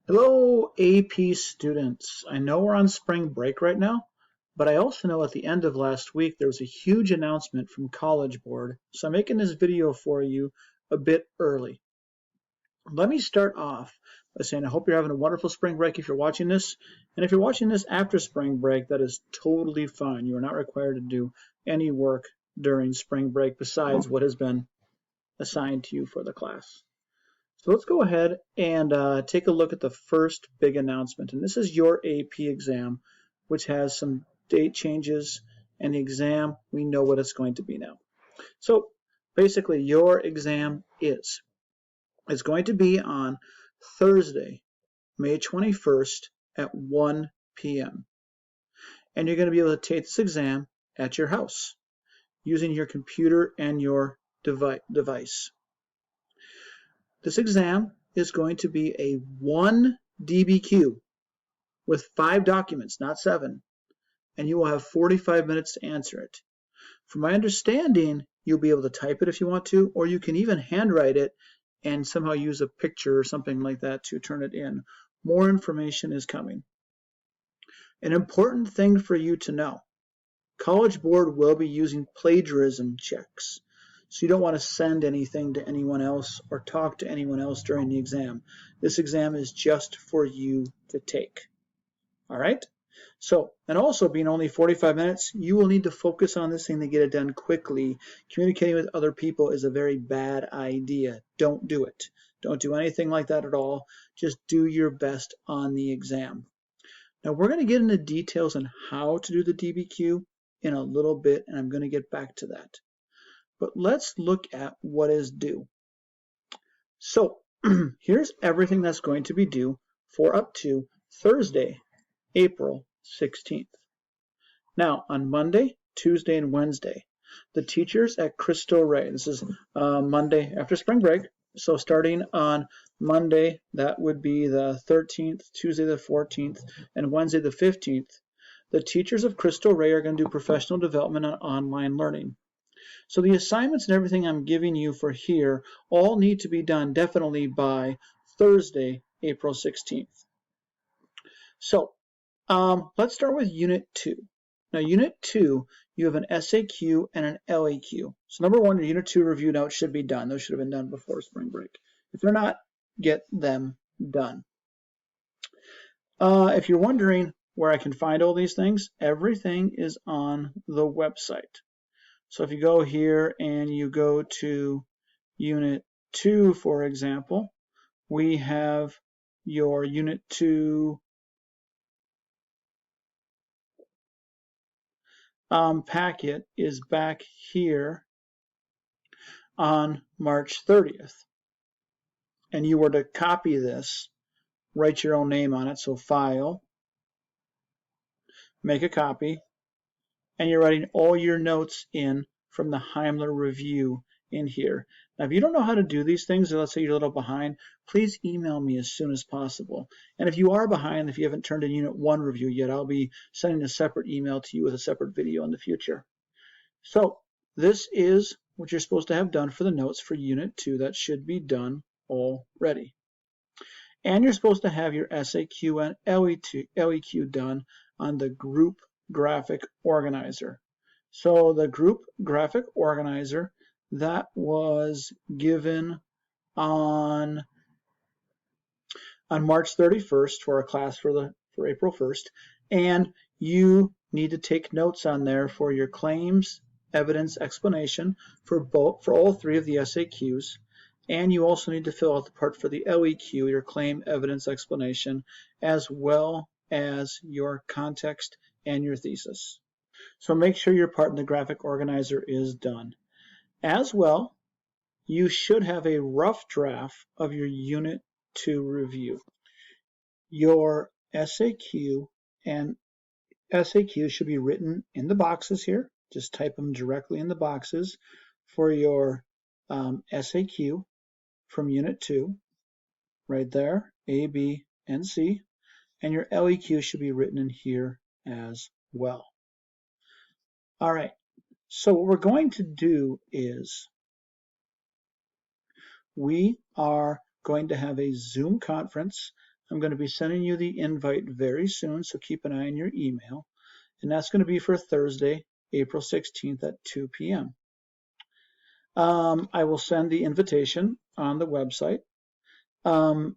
Hello, AP students. I know we're on spring break right now, but I also know at the end of last week there was a huge announcement from College Board, so I'm making this video for you a bit early. Let me start off by saying I hope you're having a wonderful spring break if you're watching this, and if you're watching this after spring break, that is totally fine. You are not required to do any work during spring break besides what has been assigned to you for the class. So let's go ahead and take a look at the first big announcement. And this is your AP exam, which has some date changes. And the exam, we know what it's going to be now. So basically, your exam is going to be on Thursday, May 21st at 1 p.m. And you're going to be able to take this exam at your house using your computer and your device. This exam is going to be a 1 DBQ with 5 documents, not 7, and you will have 45 minutes to answer it. From my understanding, you'll be able to type it if you want to, or you can even handwrite it and somehow use a picture or something like that to turn it in. More information is coming. An important thing for you to know, College Board will be using plagiarism checks. So you don't want to send anything to anyone else or talk to anyone else during the exam. This exam is just for you to take. All right? So, and also being only 45 minutes, you will need to focus on this thing to get it done quickly. Communicating with other people is a very bad idea. Don't do it. Don't do anything like that at all. Just do your best on the exam. Now we're going to get into details on how to do the DBQ in a little bit, and I'm going to get back to that. But let's look at what is due. So here's everything that's going to be due for up to Thursday, April 16th. Now on Monday, Tuesday, and Wednesday, the teachers at Cristo Rey, this is Monday after spring break, so starting on Monday, that would be the 13th, Tuesday the 14th, and Wednesday the 15th, the teachers of Cristo Rey are going to do professional development on online learning. So the assignments and everything I'm giving you for here all need to be done definitely by Thursday, April 16th. So let's start with Unit 2. Now, Unit 2, you have an SAQ and an LAQ. So number one, your Unit 2 review notes should be done. Those should have been done before spring break. If they're not, get them done. If you're wondering where I can find all these things, everything is on the website. So if you go here and you go to Unit 2, for example, we have your Unit 2 packet is back here on March 30th. And you were to copy this, write your own name on it, so File, make a copy, and you're writing all your notes in from the Heimler review in here. Now, if you don't know how to do these things, or let's say you're a little behind, please email me as soon as possible. And if you are behind, if you haven't turned in Unit 1 review yet, I'll be sending a separate email to you with a separate video in the future. So this is what you're supposed to have done for the notes for Unit 2. That should be done already. And you're supposed to have your SAQ and LEQ done on the group graphic organizer. So the group graphic organizer, that was given on March 31st for a class for April 1st, and you need to take notes on there for your claims, evidence, explanation for all 3 of the SAQs, and you also need to fill out the part for the LEQ, your claim, evidence, explanation, as well as your context and your thesis. So make sure your part in the graphic organizer is done. As well, you should have a rough draft of your Unit 2 review. Your SAQ and SAQ should be written in the boxes here. Just type them directly in the boxes for your SAQ from Unit 2, right there, A, B, and C. And your LEQ should be written in here as well. All right, so what we're going to do is we are going to have a Zoom conference I'm going to be sending you the invite very soon, so keep an eye on your email. And that's going to be for Thursday, April 16th at 2 p.m. I will send the invitation on the website. I'll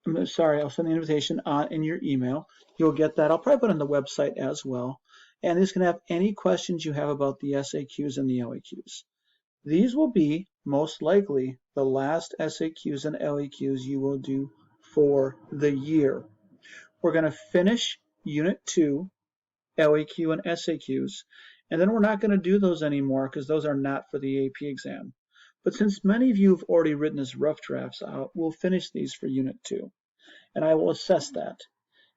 send the invitation in your email. You'll get that. I'll probably put it on the website as well. And this can have any questions you have about the SAQs and the LAQs. These will be most likely the last SAQs and LAQs you will do for the year. We're going to finish Unit 2, LAQ and SAQs, and then we're not going to do those anymore because those are not for the AP exam. But since many of you have already written this rough drafts out, we'll finish these for Unit 2. And I will assess that.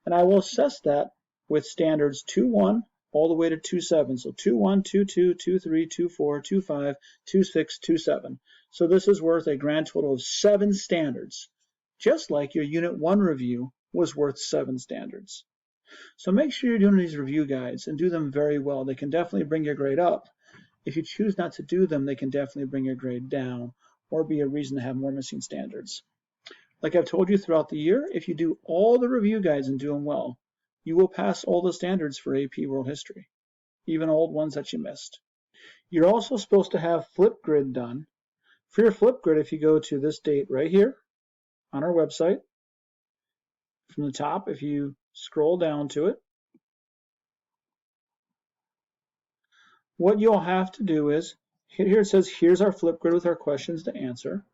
And I will assess that with standards 2.1 all the way to 2.7. So 2.1, 2.2, 2.3, 2.4, 2.5, 2.6, 2.7. So this is worth a grand total of 7 standards, just like your Unit 1 review was worth 7 standards. So make sure you're doing these review guides and do them very well. They can definitely bring your grade up. If you choose not to do them, they can definitely bring your grade down or be a reason to have more missing standards. Like I've told you throughout the year, if you do all the review guides and do them well, you will pass all the standards for AP World History, even old ones that you missed. You're also supposed to have Flipgrid done. For your Flipgrid, if you go to this date right here on our website, from the top, if you scroll down to it, what you'll have to do is, here it says, here's our Flipgrid with our questions to answer.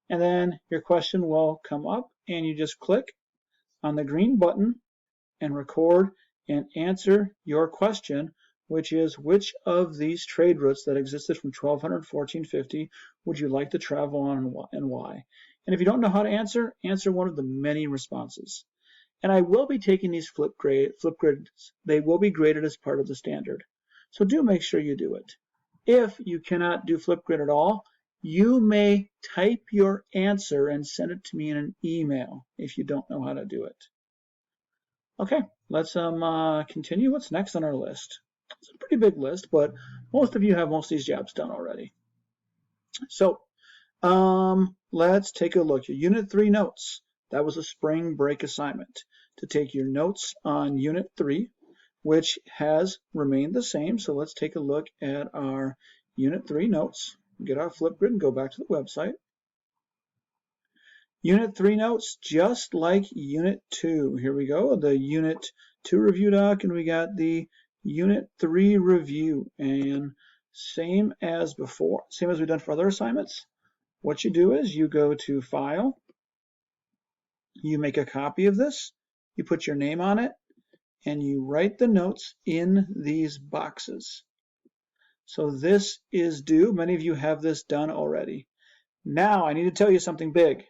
And then your question will come up and you just click on the green button and record and answer your question, which is which of these trade routes that existed from 1200 to 1450 would you like to travel on and why? And if you don't know how to answer one of the many responses. And I will be taking these Flipgrids. They will be graded as part of the standard. So do make sure you do it. If you cannot do Flipgrid at all, you may type your answer and send it to me in an email if you don't know how to do it. Okay, let's continue. What's next on our list? It's a pretty big list, but most of you have most of these jobs done already. So let's take a look. Your Unit 3 notes. That was a spring break assignment to take your notes on Unit 3, which has remained the same. So let's take a look at our Unit 3 notes. Get our Flipgrid and go back to the website. Unit 3 notes, just like Unit 2. Here we go, the Unit 2 review doc, and we got the Unit 3 review. And same as before, same as we've done for other assignments, what you do is you go to File, you make a copy of this, you put your name on it, and you write the notes in these boxes. So this is due. Many of you have this done already. Now I need to tell you something big.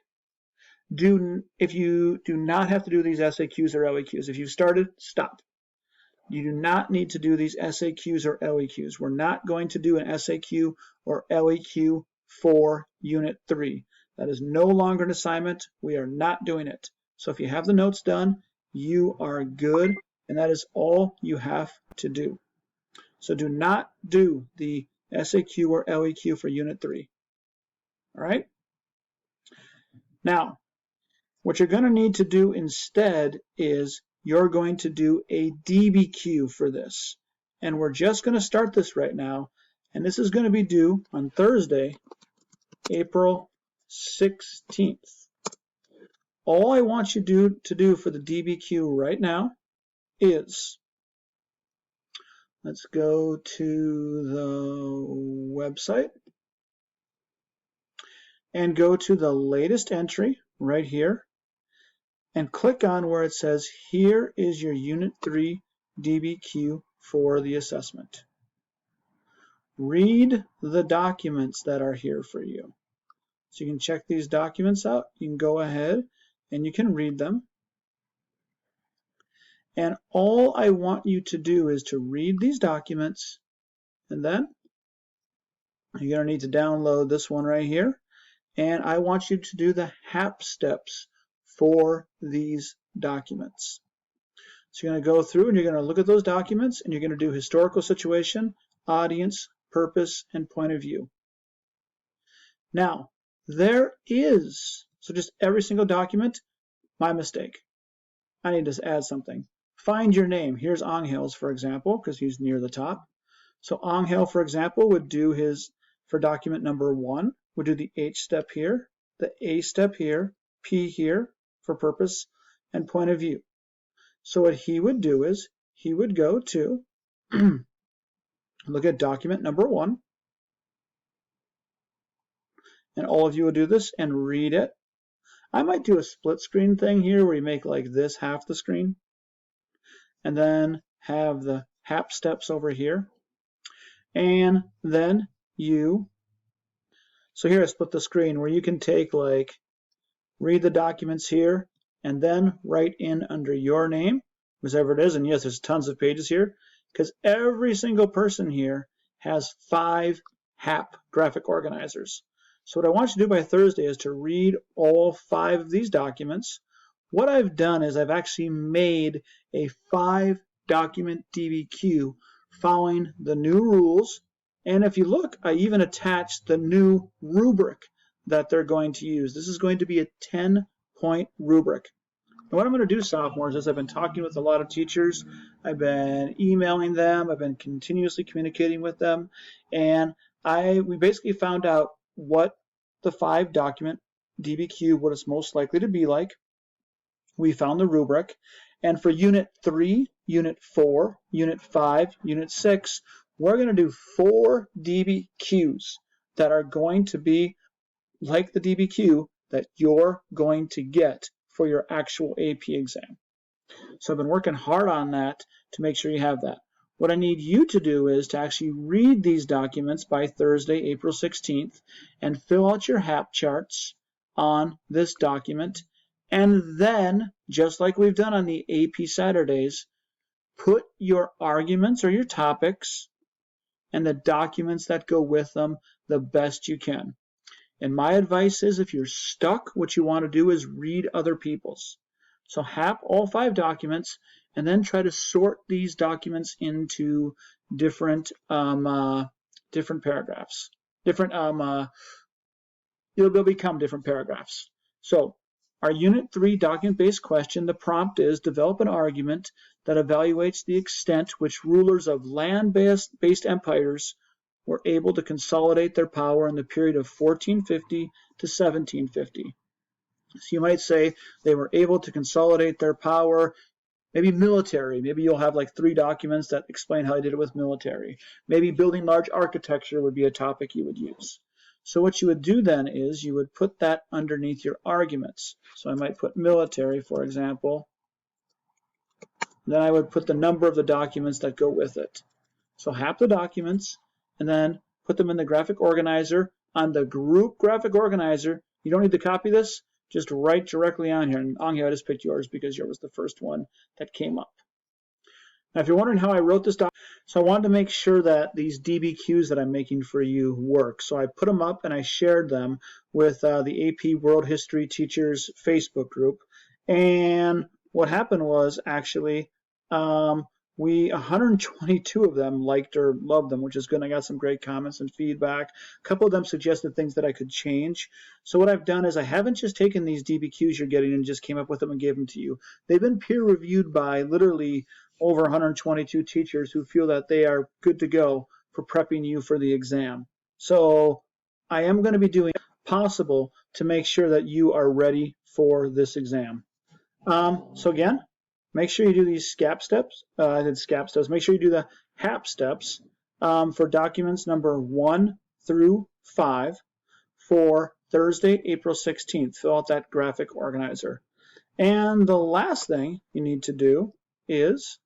If you do not have to do these SAQs or LAQs, if you've started, stop. You do not need to do these SAQs or LAQs. We're not going to do an SAQ or LAQ for Unit 3. That is no longer an assignment. We are not doing it. So if you have the notes done, you are good, and that is all you have to do. So do not do the SAQ or LAQ for Unit 3. All right? Now, what you're going to need to do instead is you're going to do a DBQ for this. And we're just going to start this right now. And this is going to be due on Thursday, April 16th. All I want you to do for the DBQ right now is, let's go to the website and go to the latest entry right here and click on where it says, here is your Unit 3 DBQ for the assessment. Read the documents that are here for you. So you can check these documents out. You can go ahead and you can read them. And all I want you to do is to read these documents, and then you're going to need to download this one right here. And I want you to do the HAP steps for these documents. So you're going to go through and you're going to look at those documents and you're going to do historical situation, audience, purpose, and point of view. Now, there is. So just every single document, my mistake. I need to add something. Find your name. Here's Anghel's, for example, because he's near the top. So Angel, for example, would do his, for document number 1, would do the H step here, the A step here, P here for purpose and point of view. So what he would do is he would go to look at document number 1, and all of you will do this and read it. I might do a split screen thing here where you make like this half the screen and then have the HAP steps over here. And then so here I split the screen where you can take like, read the documents here and then write in under your name, whichever it is. And yes, there's tons of pages here because every single person here has 5 HAP graphic organizers. So what I want you to do by Thursday is to read all 5 of these documents. What I've done is I've actually made a 5 document DBQ following the new rules. And if you look, I even attached the new rubric that they're going to use. This is going to be a 10-point rubric. And what I'm going to do, sophomores, is I've been talking with a lot of teachers. I've been emailing them. I've been continuously communicating with them. And we basically found out what the 5 document DBQ, what it's most likely to be like. We found the rubric. And for Unit 3, Unit 4, Unit 5, Unit 6, we're going to do 4 DBQs that are going to be like the DBQ that you're going to get for your actual AP exam. So I've been working hard on that to make sure you have that. What I need you to do is to actually read these documents by Thursday, April 16th, and fill out your HAP charts on this document. And then, just like we've done on the AP Saturdays, put your arguments or your topics and the documents that go with them the best you can. And my advice is if you're stuck, what you want to do is read other people's. So HAP all 5 documents and then try to sort these documents into different paragraphs. They'll become different paragraphs. So our Unit 3 document-based question, the prompt is develop an argument that evaluates the extent which rulers of land-based empires were able to consolidate their power in the period of 1450 to 1750. So you might say they were able to consolidate their power, maybe military. Maybe you'll have like 3 documents that explain how they did it with military. Maybe building large architecture would be a topic you would use. So what you would do then is you would put that underneath your arguments. So I might put military, for example. Then I would put the number of the documents that go with it. So HAP the documents and then put them in the graphic organizer. On the group graphic organizer, you don't need to copy this. Just write directly on here. And Angel, I just picked yours because yours was the first one that came up. Now, if you're wondering how I wrote this document, so I wanted to make sure that these DBQs that I'm making for you work. So I put them up and I shared them with the AP World History Teachers Facebook group. And what happened was actually 122 of them liked or loved them, which is good. I got some great comments and feedback. A couple of them suggested things that I could change. So what I've done is I haven't just taken these DBQs you're getting and just came up with them and gave them to you. They've been peer reviewed by literally over 122 teachers who feel that they are good to go for prepping you for the exam. So I am going to be doing possible to make sure that you are ready for this exam. So again, make sure you do these SCAP steps. I did SCAP steps. Make sure you do the HAP steps for documents number 1 through 5 for Thursday, April 16th. Fill out that graphic organizer. And the last thing you need to do is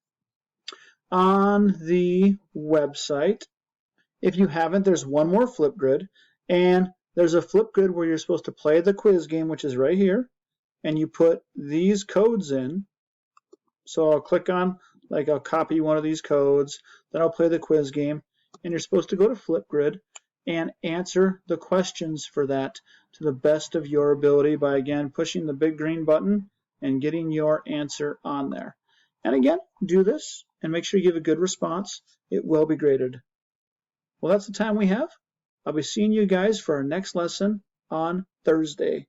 on the website, if you haven't, there's one more Flipgrid. And there's a Flipgrid where you're supposed to play the quiz game, which is right here. And you put these codes in. So I'll click on, I'll copy one of these codes, then I'll play the quiz game, and you're supposed to go to Flipgrid and answer the questions for that to the best of your ability by, again, pushing the big green button and getting your answer on there. And again, do this and make sure you give a good response. It will be graded. Well, that's the time we have. I'll be seeing you guys for our next lesson on Thursday.